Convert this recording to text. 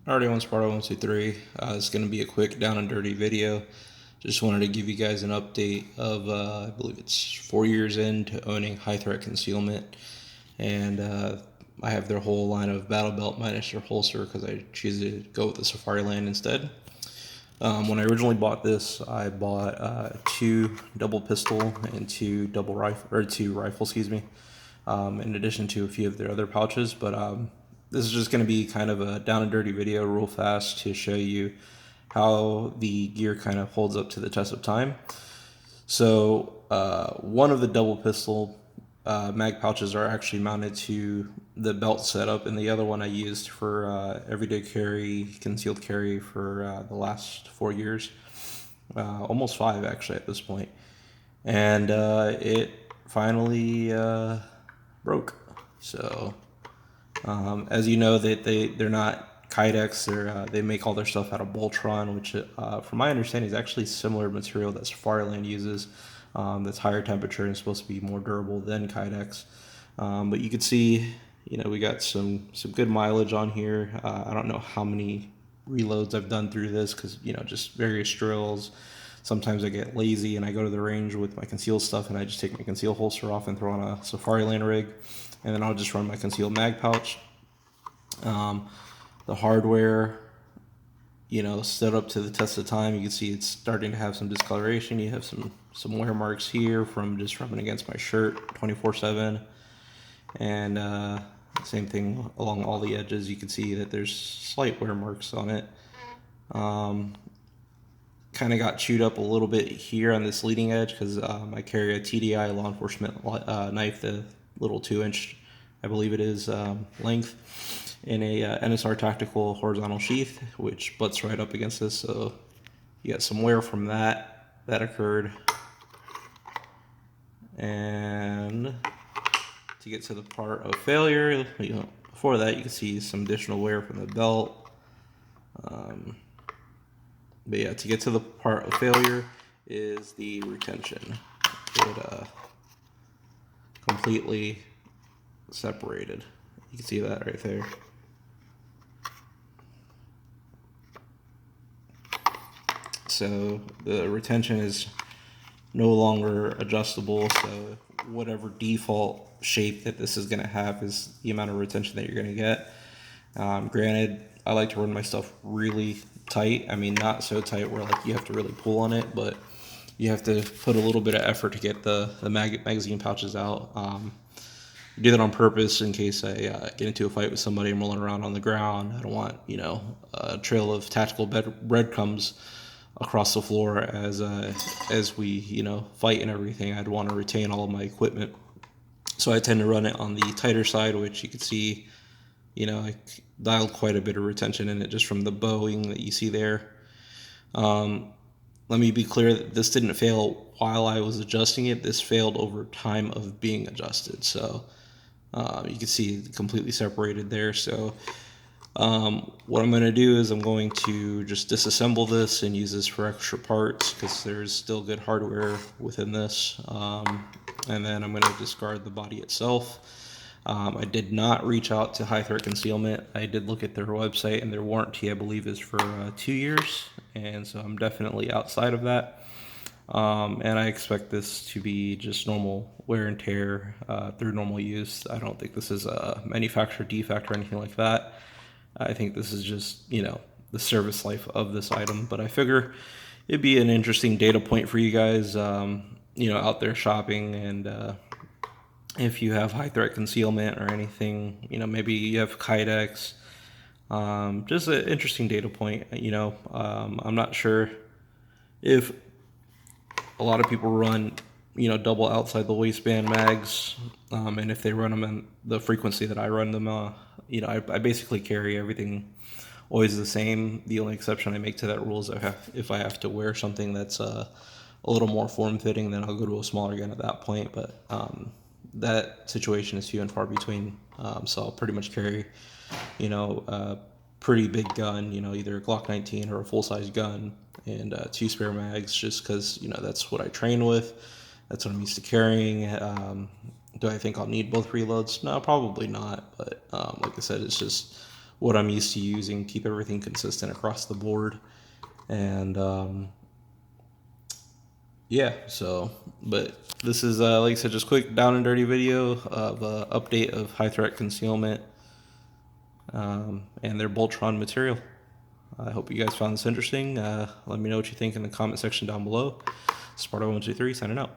Already on Sparta 123. It's going to be a quick down and dirty video. Just wanted to give you guys an update of, I believe it's 4 years into owning high threat concealment. And I have their whole line of battle belt minus their holster because I choose to go with the Safari Land instead. When I originally bought this, I bought two double pistol and two double rifle, or two rifles, excuse me, in addition to a few of their other pouches. But this is just going to be kind of a down and dirty video, real fast, to show you how the gear kind of holds up to the test of time. So one of the double pistol mag pouches are actually mounted to the belt setup, and the other one I used for everyday carry, concealed carry for the last 4 years, almost five actually at this point. And it finally broke. So as you know, they're not Kydex. They make all their stuff out of Boltron, which, from my understanding, is actually similar material that Safariland uses. That's higher temperature and supposed to be more durable than Kydex. But you can see, we got some good mileage on here. I don't know how many reloads I've done through this because just various drills. Sometimes I get lazy and I go to the range with my concealed stuff and I just take my concealed holster off and throw on a Safariland rig, and then I'll just run my concealed mag pouch. The hardware, stood up to the test of time. You can see it's starting to have some discoloration. You have some wear marks here from just rubbing against my shirt 24/7, and same thing along all the edges. You can see that there's slight wear marks on it. Kind of got chewed up a little bit here on this leading edge because I carry a TDI law enforcement knife, the little 2-inch, I believe it is, length, in a NSR tactical horizontal sheath, which butts right up against this. So you got some wear from that occurred. And to get to the part of failure, before that you can see some additional wear from the belt. But yeah, to get to the part of failure is the retention. It completely separated. You can see that right there. So the retention is no longer adjustable. So whatever default shape that this is going to have is the amount of retention that you're going to get. Granted, I like to run my stuff really tight. I mean, not so tight where you have to really pull on it, but you have to put a little bit of effort to get the magazine pouches out. I do that on purpose in case I get into a fight with somebody and rolling around on the ground. I don't want a trail of tactical breadcrumbs across the floor as we fight and everything. I'd want to retain all of my equipment, so I tend to run it on the tighter side, which you can see. I dialed quite a bit of retention in it just from the bowing that you see there. Let me be clear that this didn't fail while I was adjusting it. This failed over time of being adjusted. So you can see completely separated there. So what I'm going to do is I'm going to just disassemble this and use this for extra parts because there's still good hardware within this. And then I'm going to discard the body itself. I did not reach out to High Threat Concealment. I did look at their website, and their warranty, I believe, is for 2 years, and so I'm definitely outside of that. And I expect this to be just normal wear and tear through normal use. I don't think this is a manufacturer defect or anything like that. I think this is just, the service life of this item. But I figure it'd be an interesting data point for you guys, out there shopping, and if you have high threat concealment or anything, maybe you have Kydex. Just an interesting data point. I'm not sure if a lot of people run, double outside the waistband mags, and if they run them in the frequency that I run them, I basically carry everything always the same. The only exception I make to that rule is if I have to wear something that's a little more form-fitting, then I'll go to a smaller gun at that point. But that situation is few and far between. So I'll pretty much carry, a pretty big gun, either a Glock 19 or a full-size gun, and two spare mags, just because, that's what I train with. That's what I'm used to carrying. Do I think I'll need both reloads? No, probably not. But like I said, it's just what I'm used to using, keep everything consistent across the board. And yeah, so, but this is, like I said, just quick down and dirty video of update of high threat concealment and their Boltron material. I hope you guys found this interesting. Let me know what you think in the comment section down below. Sparta123 signing out.